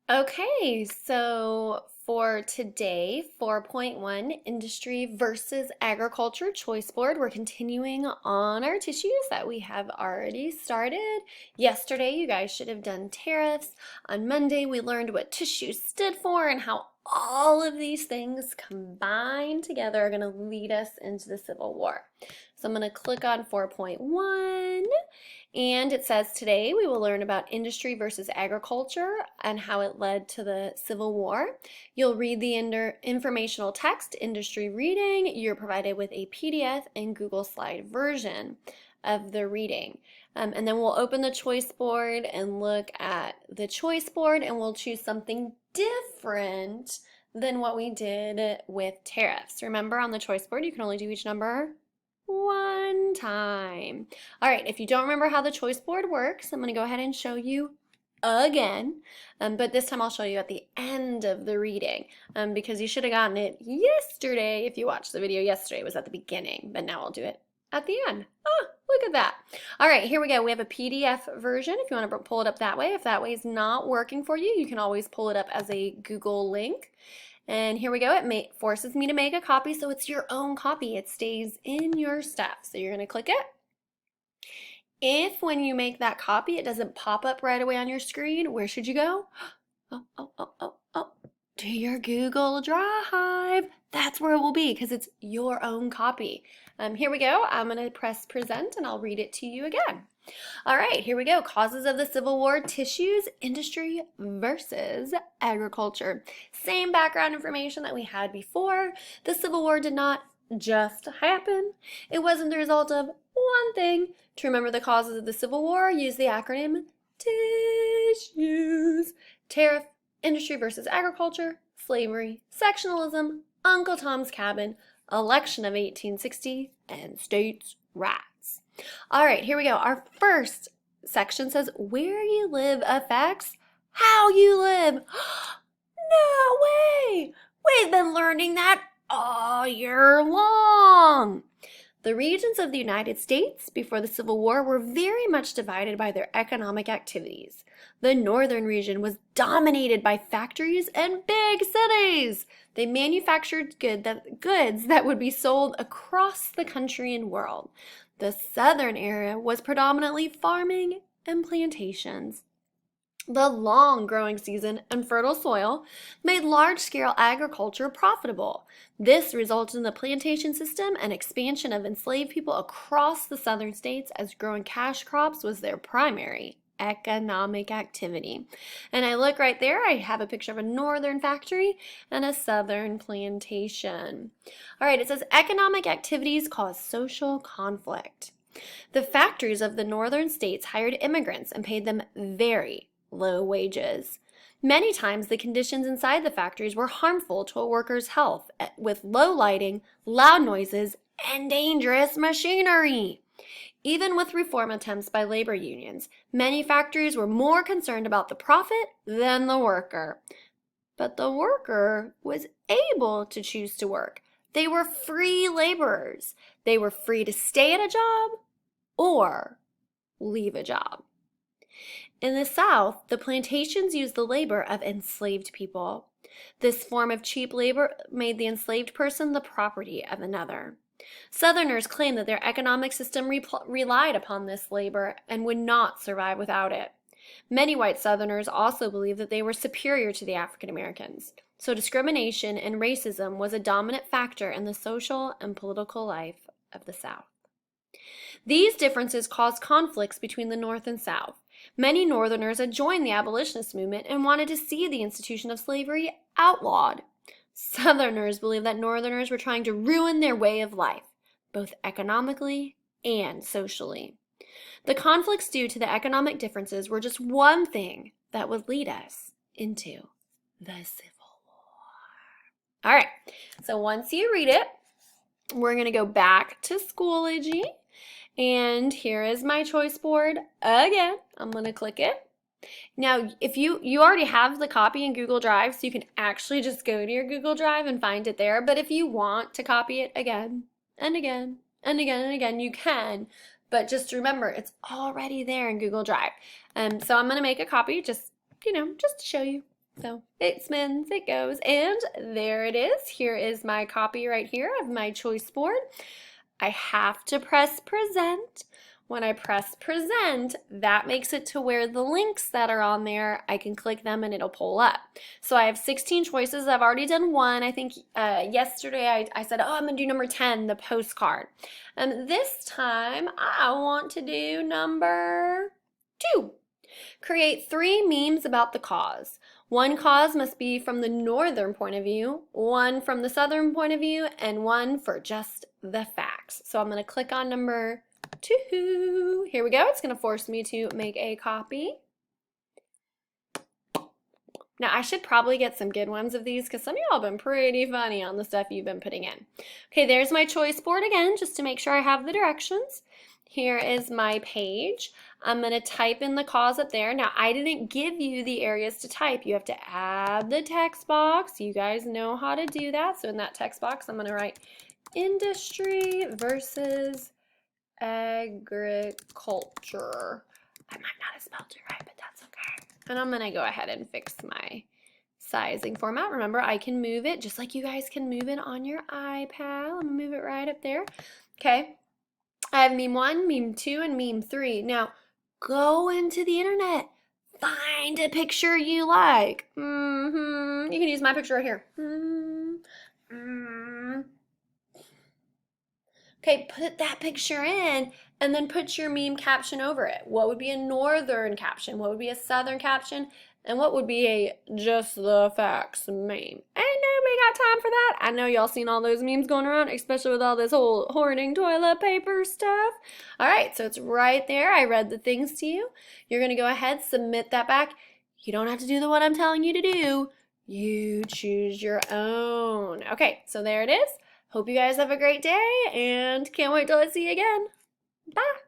Okay, so for today, 4.1 Industry versus Agriculture Choice Board, we're continuing on our tissues that we have already started. Yesterday, you guys should have done tariffs. On Monday, we learned what tissue stood for and how all of these things combined together are going to lead us into the Civil War. So I'm going to click on 4.1. And it says today we will learn about industry versus agriculture and how it led to the Civil War. You'll read the informational text, industry reading. You're provided with a PDF and Google Slide version of the reading. And then we'll open the choice board and look at the choice board, and we'll choose something different than what we did with tariffs. Remember, on the choice board, you can only do each number one time. All right, if you don't remember how the choice board works, I'm going to go ahead and show you again, but this time I'll show you at the end of the reading, because you should have gotten it yesterday. If you watched the video yesterday, it was at the beginning, but now I'll do it at the end. Oh, look at that. All right, here we go. We have a PDF version if you want to pull it up that way. If that way is not working for you, you can always pull it up as a Google link. And here we go. It forces me to make a copy, so it's your own copy. It stays in your stuff. So you're going to click it. If when you make that copy, it doesn't pop up right away on your screen, where should you go? Oh, to your Google Drive. That's where it will be because it's your own copy. Here we go. I'm going to press present and I'll read it to you again. All right, here we go. Causes of the Civil War: tissues, industry versus agriculture. Same background information that we had before. The Civil War did not just happen. It wasn't the result of one thing. To remember the causes of the Civil War, use the acronym TISSUES. Tariff, industry versus agriculture, slavery, sectionalism, Uncle Tom's Cabin, election of 1860, and states' rights. All right, here we go. Our first section says where you live affects how you live. No way! We've been learning that all year long. The regions of the United States before the Civil War were very much divided by their economic activities. The northern region was dominated by factories and big cities. They manufactured goods that would be sold across the country and world. The southern area was predominantly farming and plantations. The long growing season and fertile soil made large-scale agriculture profitable. This resulted in the plantation system and expansion of enslaved people across the southern states, as growing cash crops was their primary economic activity. And I look right there, I have a picture of a northern factory and a southern plantation. All right, it says economic activities cause social conflict. The factories of the northern states hired immigrants and paid them very low wages. Many times the conditions inside the factories were harmful to a worker's health, with low lighting, loud noises, and dangerous machinery. Even with reform attempts by labor unions, many factories were more concerned about the profit than the worker. But the worker was able to choose to work. They were free laborers. They were free to stay at a job or leave a job. In the South, the plantations used the labor of enslaved people. This form of cheap labor made the enslaved person the property of another. Southerners claimed that their economic system relied upon this labor and would not survive without it. Many white Southerners also believed that they were superior to the African Americans. So discrimination and racism was a dominant factor in the social and political life of the South. These differences caused conflicts between the North and South. Many Northerners had joined the abolitionist movement and wanted to see the institution of slavery outlawed. Southerners believed that Northerners were trying to ruin their way of life, both economically and socially. The conflicts due to the economic differences were just one thing that would lead us into the Civil War. All right, so once you read it, we're going to go back to Schoology. And here is my choice board again. I'm going to click it. Now, if you already have the copy in Google Drive, so you can actually just go to your Google Drive and find it there. But if you want to copy it again and again and again and again, you can. But just remember, it's already there in Google Drive. So I'm going to make a copy just to show you. So it spins, it goes, and there it is. Here is my copy right here of my choice board. I have to press present. When I press present, that makes it to where the links that are on there, I can click them and it'll pull up. So I have 16 choices. I've already done one. I think yesterday I said, oh, I'm gonna do number 10, the postcard. And this time I want to do number 2. Create 3 memes about the cause. One cause must be from the northern point of view, one from the southern point of view, and one for just the facts. So I'm going to click on number 2. Here we go. It's going to force me to make a copy. Now, I should probably get some good ones of these because some of y'all have been pretty funny on the stuff you've been putting in. Okay, there's my choice board again, just to make sure I have the directions. Here is my page. I'm going to type in the cause up there. Now, I didn't give you the areas to type. You have to add the text box. You guys know how to do that. So in that text box, I'm going to write industry versus agriculture. I might not have spelled it right, but that's okay. And I'm going to go ahead and fix my sizing format. Remember, I can move it just like you guys can move it on your iPad. I'm going to move it right up there. Okay. I have meme 1, meme 2, and meme 3. Now, go into the internet. Find a picture you like. You can use my picture right here. Okay, put that picture in and then put your meme caption over it. What would be a northern caption? What would be a southern caption? And what would be a just the facts meme? Ain't nobody got time for that. I know y'all seen all those memes going around, especially with all this whole hoarding toilet paper stuff. All right, so it's right there. I read the things to you. You're going to go ahead, submit that back. You don't have to do the one I'm telling you to do. You choose your own. Okay, so there it is. Hope you guys have a great day and can't wait till I see you again. Bye.